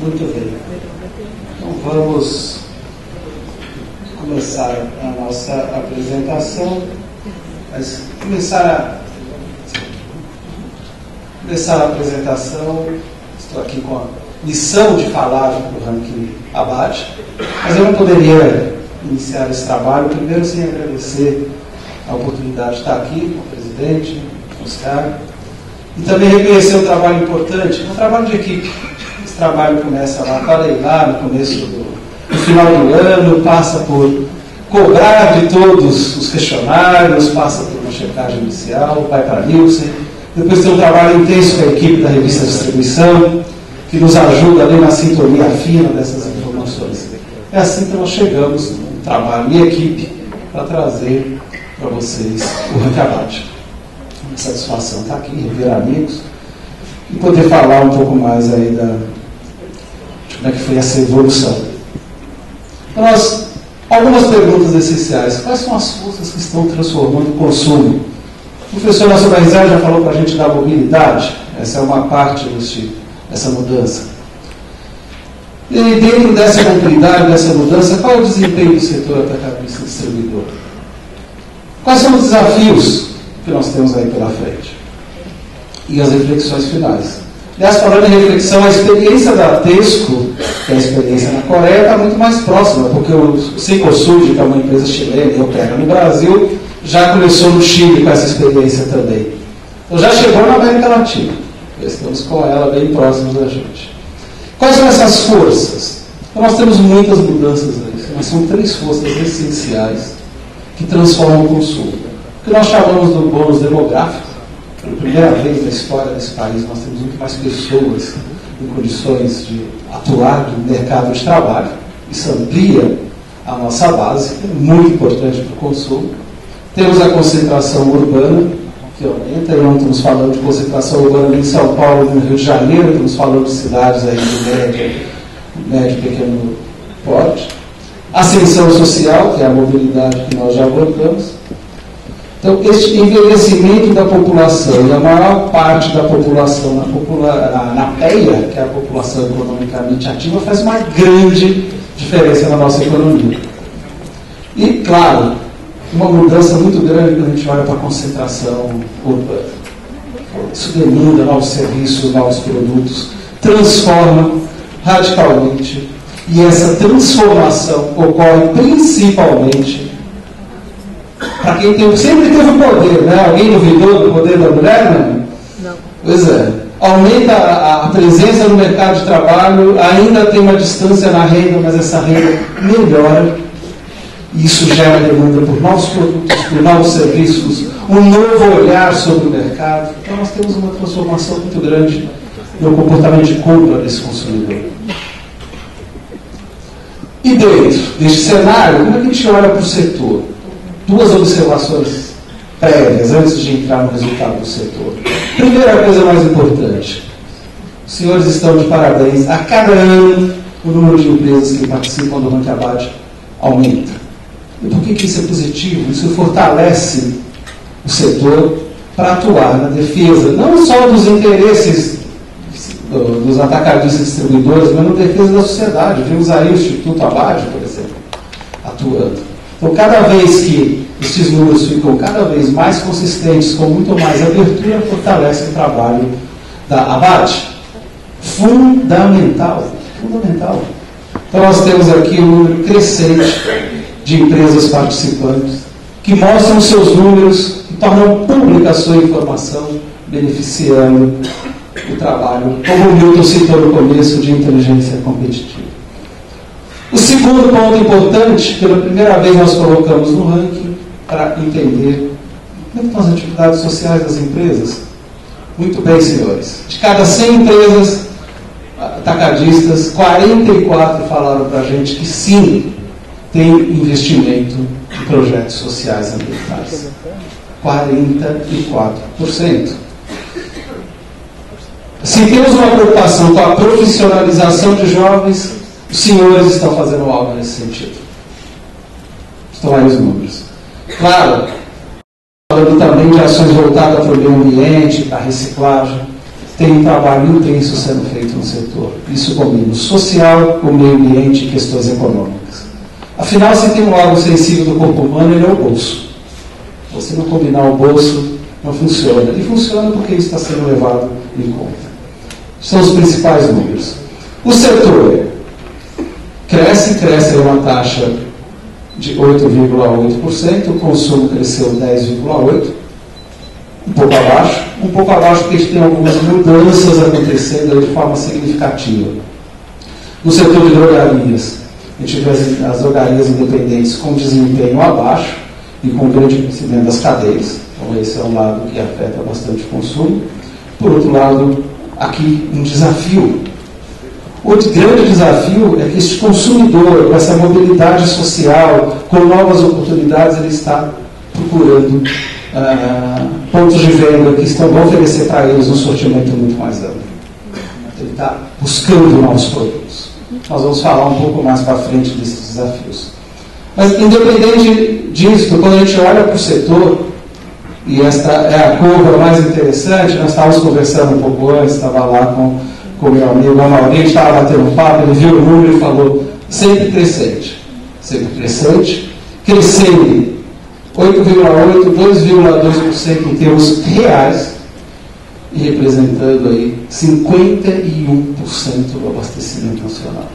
Muito bem. Então vamos começar a nossa apresentação. Mas começar a apresentação, estou aqui com a missão de falar do ranking Abad, mas eu não poderia iniciar esse trabalho primeiro sem agradecer a oportunidade de estar aqui com o presidente, com o Oscar, e também reconhecer um trabalho importante, um trabalho de equipe. Esse trabalho começa lá, falei lá no começo no final do ano, passa por cobrar de todos os questionários, passa por uma checagem inicial, vai para a Nielsen, depois tem um trabalho intenso com a equipe da revista Distribuição, que nos ajuda ali na sintonia fina dessas informações. É assim que nós chegamos no trabalho em equipe para trazer para vocês o Ranking Abad. Uma satisfação estar aqui, rever amigos e poder falar um pouco mais aí de como é que foi essa evolução. Então, algumas perguntas essenciais. Quais são as forças que estão transformando o consumo? O professor Nelson Baizar já falou para a gente da mobilidade. Essa é uma parte dessa mudança. E dentro dessa mobilidade, dessa mudança, qual é o desempenho do setor atacadista distribuidor? Quais são os desafios que nós temos aí pela frente? E as reflexões finais. Aliás, falando em reflexão, a experiência da Tesco, que é a experiência na Coreia, está muito mais próxima, porque o Cencosud, que é uma empresa chilena e opera no Brasil, já começou no Chile com essa experiência também. Então já chegou na América Latina. Estamos com ela bem próximos da gente. Quais são essas forças? Então nós temos muitas mudanças aí, mas são 3 forças essenciais que transformam o consumo. O que nós chamamos do bônus demográfico. Pela primeira vez na história desse país, nós temos muito mais pessoas em condições de atuar no mercado de trabalho. Isso amplia a nossa base, é muito importante para o consumo. Temos a concentração urbana, que aumenta, e não estamos falando de concentração urbana em São Paulo, no Rio de Janeiro, estamos falando de cidades aí de médio e pequeno porte. Ascensão social, que é a mobilidade que nós já abordamos. Então, este envelhecimento da população e a maior parte da população na PEA, que é a população economicamente ativa, faz uma grande diferença na nossa economia. E, claro, uma mudança muito grande quando a gente olha para a concentração urbana. Isso demanda novos serviços, novos produtos, transforma radicalmente. E essa transformação ocorre principalmente para quem sempre teve o poder, né? Alguém duvidou do poder da mulher? Não. Pois é. Aumenta a presença no mercado de trabalho, ainda tem uma distância na renda, mas essa renda melhora. E isso gera demanda por novos produtos, por novos serviços, um novo olhar sobre o mercado. Então nós temos uma transformação muito grande no comportamento de compra desse consumidor. E dentro deste cenário, como é que a gente olha para o setor? 2 observações prévias antes de entrar no resultado do setor. Primeira coisa mais importante. Os senhores estão de parabéns. A cada ano, o número de empresas que participam do Ranking Abad aumenta. E por que isso é positivo? Isso fortalece o setor para atuar na defesa, não só dos interesses dos atacadistas distribuidores, mas na defesa da sociedade. Vimos aí o Instituto Abad, por exemplo, atuando. Então, cada vez que esses números ficam cada vez mais consistentes, com muito mais abertura, fortalece o trabalho da Abad. Fundamental. Então, nós temos aqui um número crescente de empresas participantes que mostram seus números e tornam pública a sua informação, beneficiando o trabalho, como o Milton citou no começo, de inteligência competitiva. O segundo ponto importante, pela primeira vez nós colocamos no ranking para entender como estão as atividades sociais das empresas. Muito bem, senhores. De cada 100 empresas atacadistas, 44 falaram para a gente que sim, tem investimento em projetos sociais ambientais. 44%. Se temos uma preocupação com a profissionalização de jovens, os senhores estão fazendo algo nesse sentido. Estão aí os números. Claro, falando também de ações voltadas para o meio ambiente, para a reciclagem. tem um trabalho intenso sendo feito no setor. Isso combina o social, o meio ambiente e questões econômicas. Afinal, se tem um órgão sensível do corpo humano, ele é o bolso. Se você não combinar o bolso, não funciona. E funciona porque isso está sendo levado em conta. São os principais números. O setor cresce a uma taxa de 8,8%, o consumo cresceu 10,8%, um pouco abaixo porque a gente tem algumas mudanças acontecendo de forma significativa. No setor de drogarias, a gente vê as drogarias independentes com desempenho abaixo e com grande crescimento das cadeias, então esse é um lado que afeta bastante o consumo. Por outro lado, aqui um desafio. Outro grande desafio é que esse consumidor, com essa mobilidade social, com novas oportunidades, ele está procurando pontos de venda que vão oferecer para eles um sortimento muito mais amplo. Ele está buscando novos produtos. Nós vamos falar um pouco mais para frente desses desafios. Mas, independente disso, quando a gente olha para o setor, e esta é a curva mais interessante, nós estávamos conversando um pouco antes, estava lá com o meu amigo Amauri, a gente estava batendo um papo, ele viu o número e falou, sempre crescente, crescendo 8,8%, 2,2% em termos reais, e representando aí 51% do abastecimento nacional.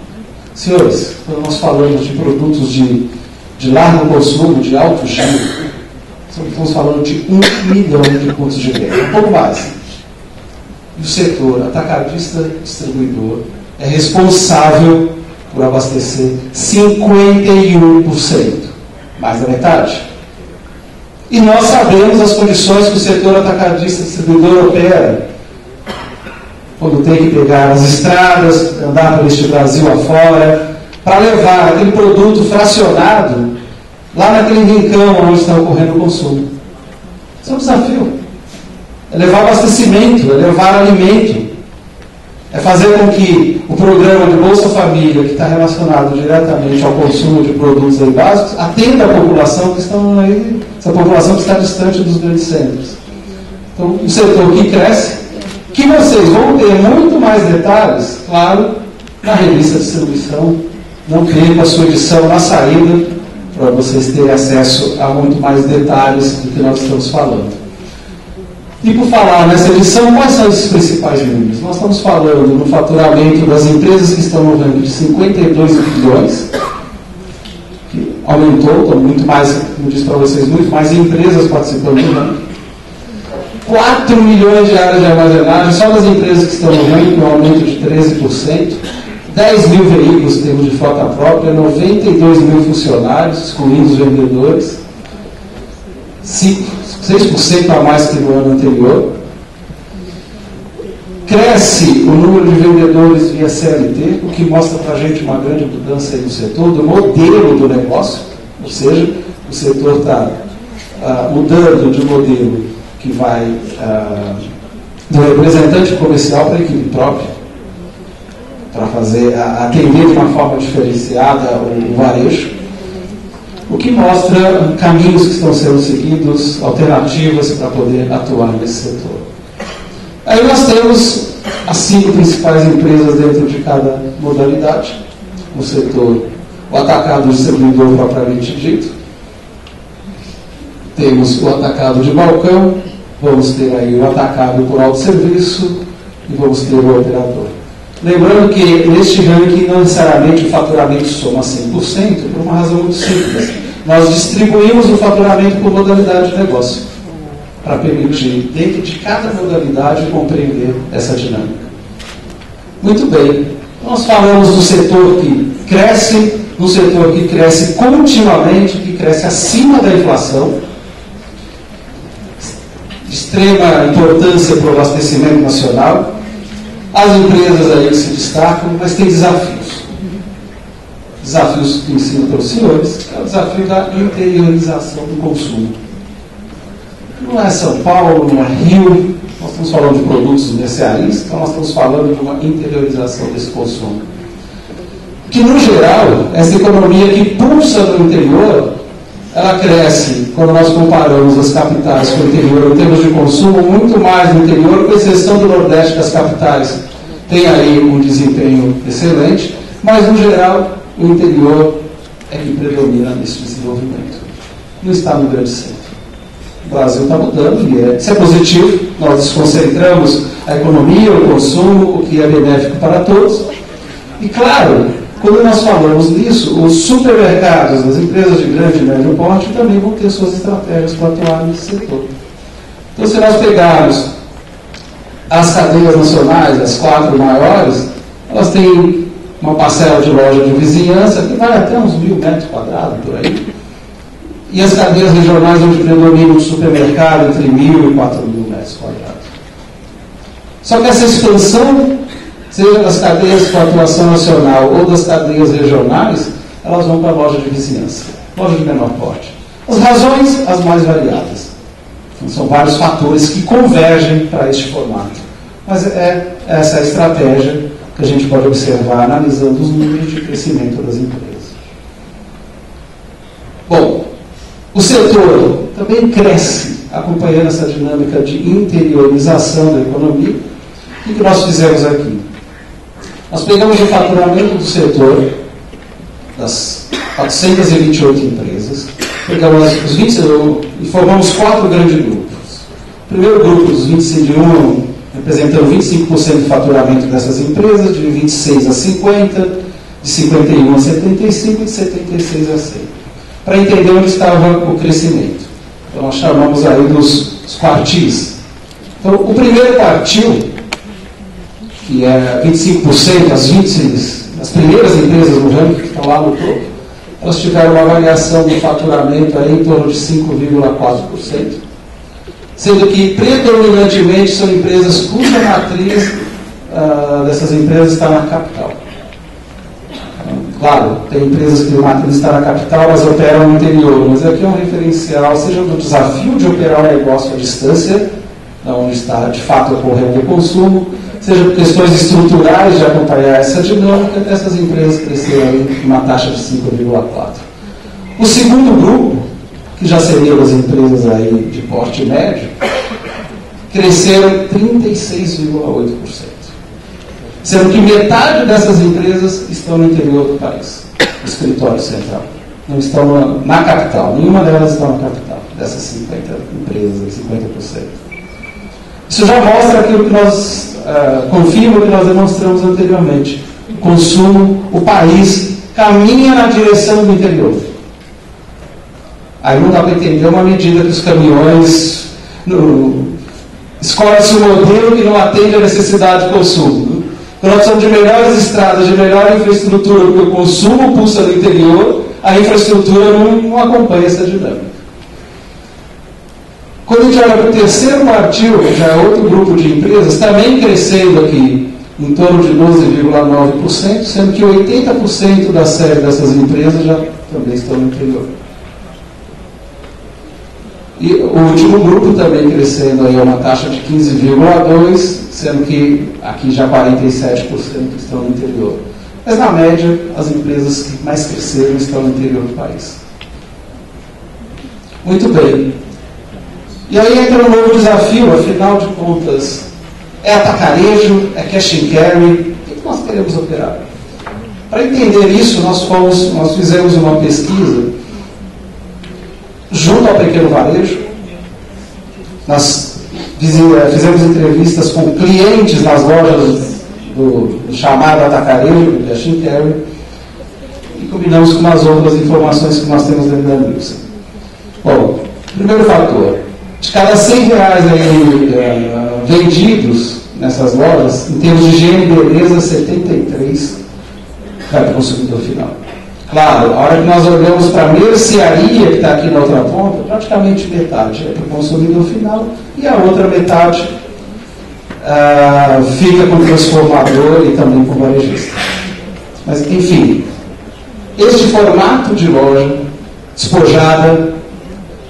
Senhores, quando nós falamos de produtos de largo consumo, de alto giro, estamos falando de 1 milhão de pontos de venda, um pouco mais. E o setor atacadista distribuidor é responsável por abastecer 51%, mais da metade. E nós sabemos as condições que o setor atacadista distribuidor opera. Quando tem que pegar as estradas, andar por este Brasil afora, para levar aquele produto fracionado lá naquele rincão onde está ocorrendo o consumo. Isso é um desafio. É levar abastecimento, é levar alimento. É fazer com que o programa de Bolsa Família, que está relacionado diretamente ao consumo de produtos aí básicos, atenda a população que estão aí, essa população que está distante dos grandes centros. Então, um setor que cresce, que vocês vão ter muito mais detalhes, claro, na revista Distribuição. Não perca a sua edição na saída, para vocês terem acesso a muito mais detalhes do que nós estamos falando. E por falar nessa edição, quais são esses principais números? Nós estamos falando no faturamento das empresas que estão no ranking de 52 bilhões, que aumentou, então muito mais, como disse para vocês, muito mais empresas participando do ranking. 4 milhões de áreas de armazenagem, só das empresas que estão no ranking, um aumento de 13%. 10 mil veículos em termos de frota própria, 92 mil funcionários, excluindo os vendedores, 6% a mais que no ano anterior. Cresce o número de vendedores via CLT, o que mostra para a gente uma grande mudança aí no setor, do modelo do negócio, ou seja, o setor está mudando de modelo que vai do representante comercial para a equipe própria, para atender de uma forma diferenciada o varejo, o que mostra caminhos que estão sendo seguidos, alternativas para poder atuar nesse setor. Aí nós temos as 5 principais empresas dentro de cada modalidade. No setor, o atacado distribuidor propriamente dito. Temos o atacado de balcão, vamos ter aí o atacado por autosserviço e vamos ter o operador. Lembrando que neste ranking não necessariamente o faturamento soma 100%, por uma razão muito simples. Nós distribuímos o faturamento por modalidade de negócio, para permitir, dentro de cada modalidade, compreender essa dinâmica. Muito bem, nós falamos do setor que cresce, no setor que cresce continuamente, que cresce acima da inflação, de extrema importância para o abastecimento nacional. As empresas aí que se destacam, mas tem desafios. Desafios que ensino para os senhores, que é o desafio da interiorização do consumo. Não é São Paulo, não é Rio, nós estamos falando de produtos mercearistas, então nós estamos falando de uma interiorização desse consumo. Que, no geral, essa economia que pulsa no interior, ela cresce, quando nós comparamos as capitais com o interior, em termos de consumo, muito mais no interior, com exceção do Nordeste, que as capitais têm aí um desempenho excelente, mas, no geral, o interior é que predomina nesse desenvolvimento. Não está no grande centro. O Brasil está mudando, e isso é positivo. Nós desconcentramos a economia, o consumo, o que é benéfico para todos. E, claro, quando nós falamos nisso, os supermercados, as empresas de grande e médio porte também vão ter suas estratégias para atuar nesse setor. Então, se nós pegarmos as cadeias nacionais, as 4 maiores, elas têm uma parcela de loja de vizinhança que vai até uns 1.000 metros quadrados, por aí. E as cadeias regionais, onde predomina o supermercado, entre 1.000 e 4.000 metros quadrados. Só que essa expansão, seja das cadeias com atuação nacional ou das cadeias regionais, elas vão para a loja de vizinhança, loja de menor porte. As razões, as mais variadas. Então, são vários fatores que convergem para este formato. Mas é essa a estratégia que a gente pode observar analisando os números de crescimento das empresas. Bom, o setor também cresce, acompanhando essa dinâmica de interiorização da economia. O que nós fizemos aqui? Nós pegamos o faturamento do setor, das 428 empresas, pegamos os 20 e formamos 4 grandes grupos. O primeiro grupo, dos 21, representando 25% do faturamento dessas empresas, de 26 a 50, de 51 a 75 e de 76 a 100. Para entender onde estava o crescimento. Então, nós chamamos aí dos quartis. Então, o primeiro quartil, que é 25%, as primeiras empresas no ranking que estão lá no topo, elas tiveram uma variação do faturamento aí em torno de 5,4%, sendo que predominantemente são empresas cuja matriz dessas empresas está na capital. Claro, tem empresas que a matriz está na capital, mas operam no interior, mas aqui é um referencial, seja do desafio de operar um negócio à distância, onde está de fato ocorrendo o consumo, seja por questões estruturais de acompanhar essa dinâmica, essas empresas cresceram em uma taxa de 5,4%. O segundo grupo, que já seriam as empresas aí de porte médio, cresceram 36,8%. Sendo que metade dessas empresas estão no interior do país, no escritório central. Não estão na capital, nenhuma delas está na capital, dessas 50 empresas, 50%. Isso já mostra aquilo que nós, confirma o que nós demonstramos anteriormente. O consumo, o país, caminha na direção do interior. Aí não dá para entender uma medida que os caminhões escolhe-se um modelo que não atende à necessidade de consumo. Quando nós precisamos de melhores estradas, de melhor infraestrutura, porque o consumo pulsa no interior, a infraestrutura não acompanha essa dinâmica. Quando a gente olha para o terceiro quartil, já é outro grupo de empresas, também crescendo aqui em torno de 12,9%, sendo que 80% da série dessas empresas já também estão no interior. E o último grupo também crescendo aí a uma taxa de 15,2%, sendo que aqui já 47% estão no interior. Mas na média, as empresas que mais cresceram estão no interior do país. Muito bem. E aí entra um novo desafio, afinal de contas, é atacarejo, é cash and carry, o que nós queremos operar? Para entender isso, nós fizemos uma pesquisa junto ao pequeno varejo. Nós fizemos entrevistas com clientes nas lojas do chamado atacarejo, do cash and carry, e combinamos com umas outras informações que nós temos dentro da Nielsen. Bom, primeiro fator, de cada R$100 aí, vendidos nessas lojas, em termos de higiene e beleza, 73 vai para o consumidor final. Claro, a hora que nós olhamos para a mercearia que está aqui na outra ponta, praticamente metade é para o consumidor final e a outra metade fica com o transformador e também com o varejista. Mas, enfim, este formato de loja despojada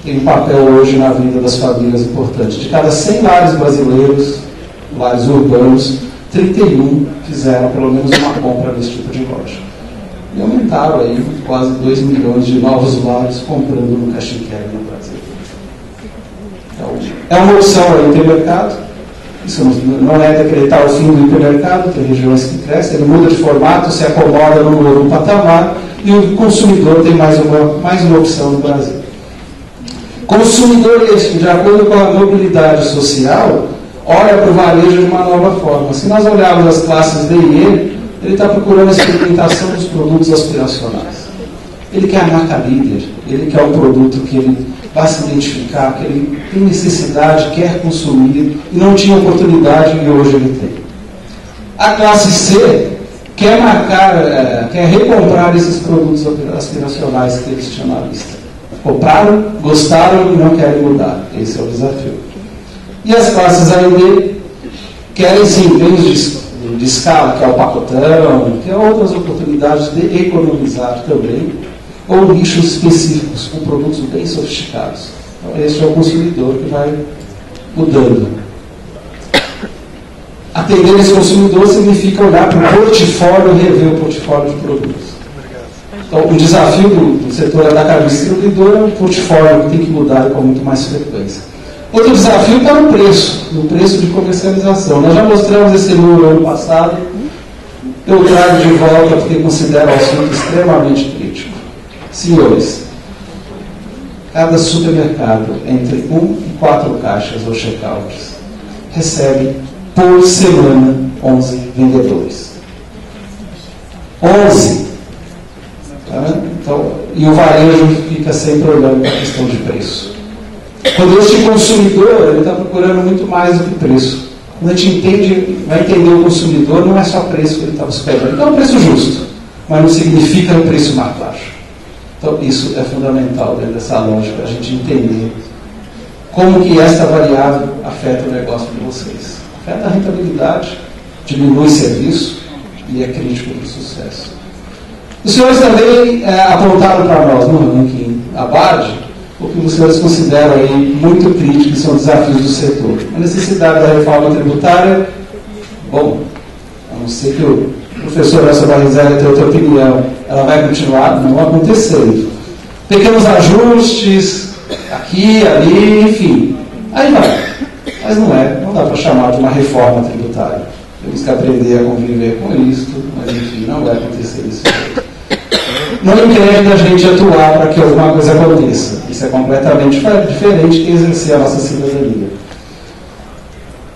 tem um papel hoje na vida das famílias importante. De cada 100 lares brasileiros, lares urbanos, 31 fizeram pelo menos uma compra desse tipo de loja. E aumentaram aí quase 2 milhões de novos usuários comprando no Cash and Carry no Brasil. Então, é uma opção aí do hipermercado. Isso não é decretar o fim do hipermercado, tem regiões que crescem, ele muda de formato, se acomoda num novo patamar e o consumidor tem mais uma opção no Brasil. Consumidor este, de acordo com a mobilidade social, olha para o varejo de uma nova forma. Se nós olharmos as classes D e E, ele está procurando a experimentação dos produtos aspiracionais. Ele quer a marca líder, ele quer um produto que ele vai se identificar, que ele tem necessidade, quer consumir e não tinha oportunidade e hoje ele tem. A classe C quer quer recomprar esses produtos aspiracionais que eles tinham na lista. Compraram, gostaram e não querem mudar. Esse é o desafio. E as classes A e B querem sim ganhos de escala, que é o pacotão, que é outras oportunidades de economizar também, ou nichos específicos, com produtos bem sofisticados. Então, esse é o consumidor que vai mudando. Atender esse consumidor significa olhar para o portfólio e rever o portfólio de produtos. Então, o desafio do setor atacadista e distribuidor é um portfólio que tem que mudar com muito mais frequência. Outro desafio está no preço de comercialização. Nós já mostramos esse número ano passado, eu trago de volta porque considero o assunto extremamente crítico. Senhores, cada supermercado entre 1 e 4 caixas ou checkouts recebe por semana 11 vendedores. 11! Tá? Então, e o varejo fica sempre olhando para a questão de preço. Quando este consumidor, ele está procurando muito mais do que preço. Quando a gente vai entender o consumidor, não é só preço que ele está buscando. Ele quer um preço justo, mas não significa um preço mais baixo. Então, isso é fundamental dentro dessa lógica, a gente entender como que esta variável afeta o negócio de vocês. Afeta a rentabilidade, diminui o serviço e é crítico para o sucesso. Os senhores também apontaram para nós no ranking ABARD o que os senhores consideram aí muito crítico, que são desafios do setor. A necessidade da reforma tributária, bom, a não ser que o professor Elcio Barrizelli tenha outra opinião, ela vai continuar não acontecendo. Pequenos ajustes, aqui, ali, enfim. Aí vai. Mas não dá para chamar de uma reforma tributária. Temos que aprender a conviver com isso, mas enfim, não vai acontecer isso. Não impede a gente atuar para que alguma coisa aconteça. Isso é completamente diferente de exercer a nossa cidadania.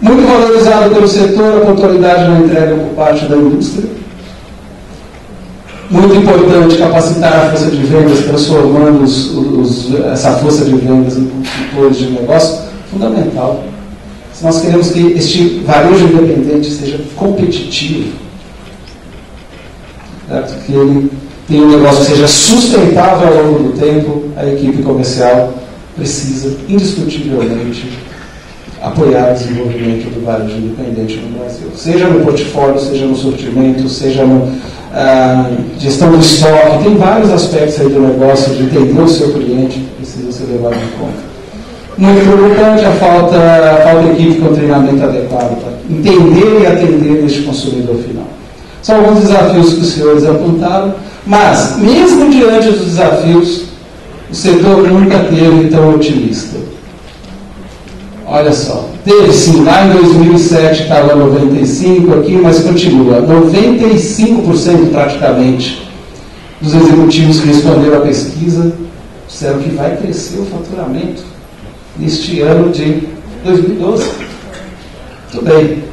Muito valorizado pelo setor, a pontualidade na entrega por parte da indústria. Muito importante capacitar a força de vendas, transformando essa força de vendas em consultores de negócio. Fundamental. Se nós queremos que este varejo independente seja competitivo, certo? Que ele tenha um negócio que seja sustentável ao longo do tempo, a equipe comercial precisa, indiscutivelmente, apoiar o desenvolvimento do varejo independente no Brasil. Seja no portfólio, seja no sortimento, seja na gestão do estoque. Tem vários aspectos aí do negócio, de entender o seu cliente, que precisam ser levados em conta. Muito preocupante a falta de equipe com treinamento adequado para entender e atender este consumidor final. São alguns desafios que os senhores apontaram, mas, mesmo diante dos desafios, o setor nunca teve tão otimista. Olha só, teve sim, lá em 2007 estava 95% aqui, mas continua. 95% praticamente dos executivos que responderam à pesquisa disseram que vai crescer o faturamento neste ano de 2012. Muito bem.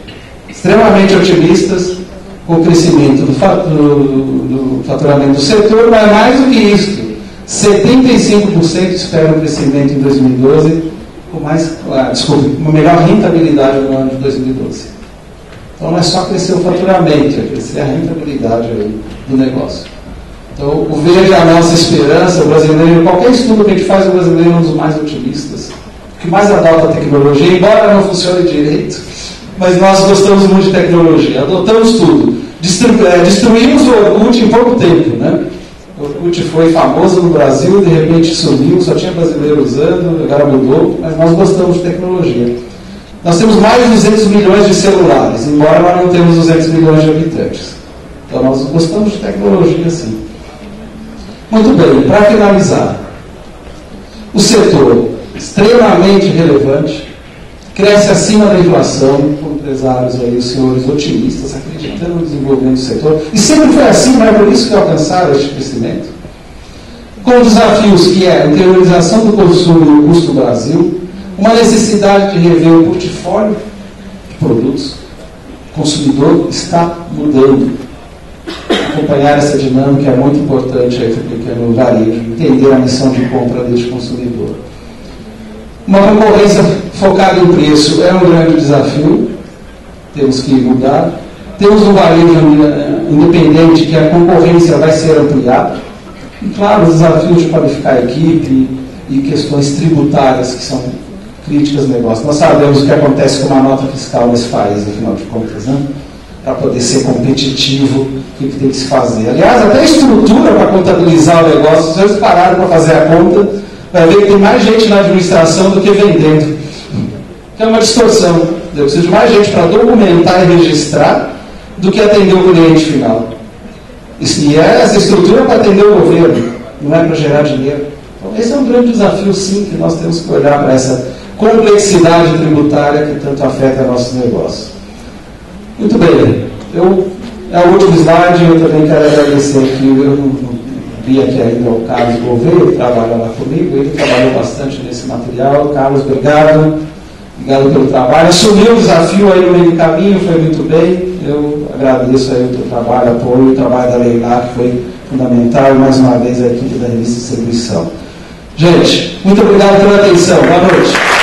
Extremamente otimistas com o crescimento do faturamento do setor, mas mais do que isso, 75% esperam um crescimento em 2012, com uma melhor rentabilidade no ano de 2012. Então não é só crescer o faturamento, é crescer a rentabilidade aí do negócio. Então, o verde é a nossa esperança, o brasileiro, qualquer estudo que a gente faz, o brasileiro é um dos mais otimistas, que mais adota a tecnologia, embora não funcione direito, mas nós gostamos muito de tecnologia, adotamos tudo. Destruímos o Orkut em pouco tempo, né? O Orkut foi famoso no Brasil, de repente sumiu, só tinha brasileiro usando, agora mudou, mas nós gostamos de tecnologia. Nós temos mais de 200 milhões de celulares, embora nós não temos 200 milhões de habitantes. Então nós gostamos de tecnologia, sim. Muito bem, para finalizar, o setor extremamente relevante, cresce acima da inflação, com empresários aí, os senhores otimistas, acreditando no desenvolvimento do setor, e sempre foi assim, não é por isso que alcançaram este crescimento. Com desafios que é a interiorização do consumo e o custo do Brasil, uma necessidade de rever o portfólio de produtos, o consumidor está mudando. Acompanhar essa dinâmica é muito importante aí para o pequeno varejo, entender a missão de compra deste consumidor. Uma concorrência focada em preço é um grande desafio, temos que mudar. Temos um varejo independente que a concorrência vai ser ampliada. E, claro, os desafios de qualificar a equipe e questões tributárias que são críticas no negócio. Nós sabemos o que acontece com uma nota fiscal nesse país, afinal de contas, né? Para poder ser competitivo, o que tem que se fazer. Aliás, até a estrutura para contabilizar o negócio, se vocês pararem para fazer a conta, vai ver que tem mais gente na administração do que vendendo. Que é uma distorção. Eu preciso de mais gente para documentar e registrar do que atender o cliente final. E essa estrutura para atender o governo, não é para gerar dinheiro. Então, esse é um grande desafio, sim, que nós temos que olhar para essa complexidade tributária que tanto afeta nossos negócios. Muito bem. É o último slide, eu também quero agradecer aqui, eu não vi aqui ainda o Carlos Gouveia, que trabalha lá comigo, ele trabalhou bastante nesse material. Carlos, obrigado. Obrigado pelo trabalho. Assumiu o desafio aí no meio do caminho, foi muito bem. Eu agradeço aí o teu trabalho, apoio, o trabalho da Leila, que foi fundamental, e mais uma vez a equipe da Revista Distribuição. Gente, muito obrigado pela atenção. Boa noite.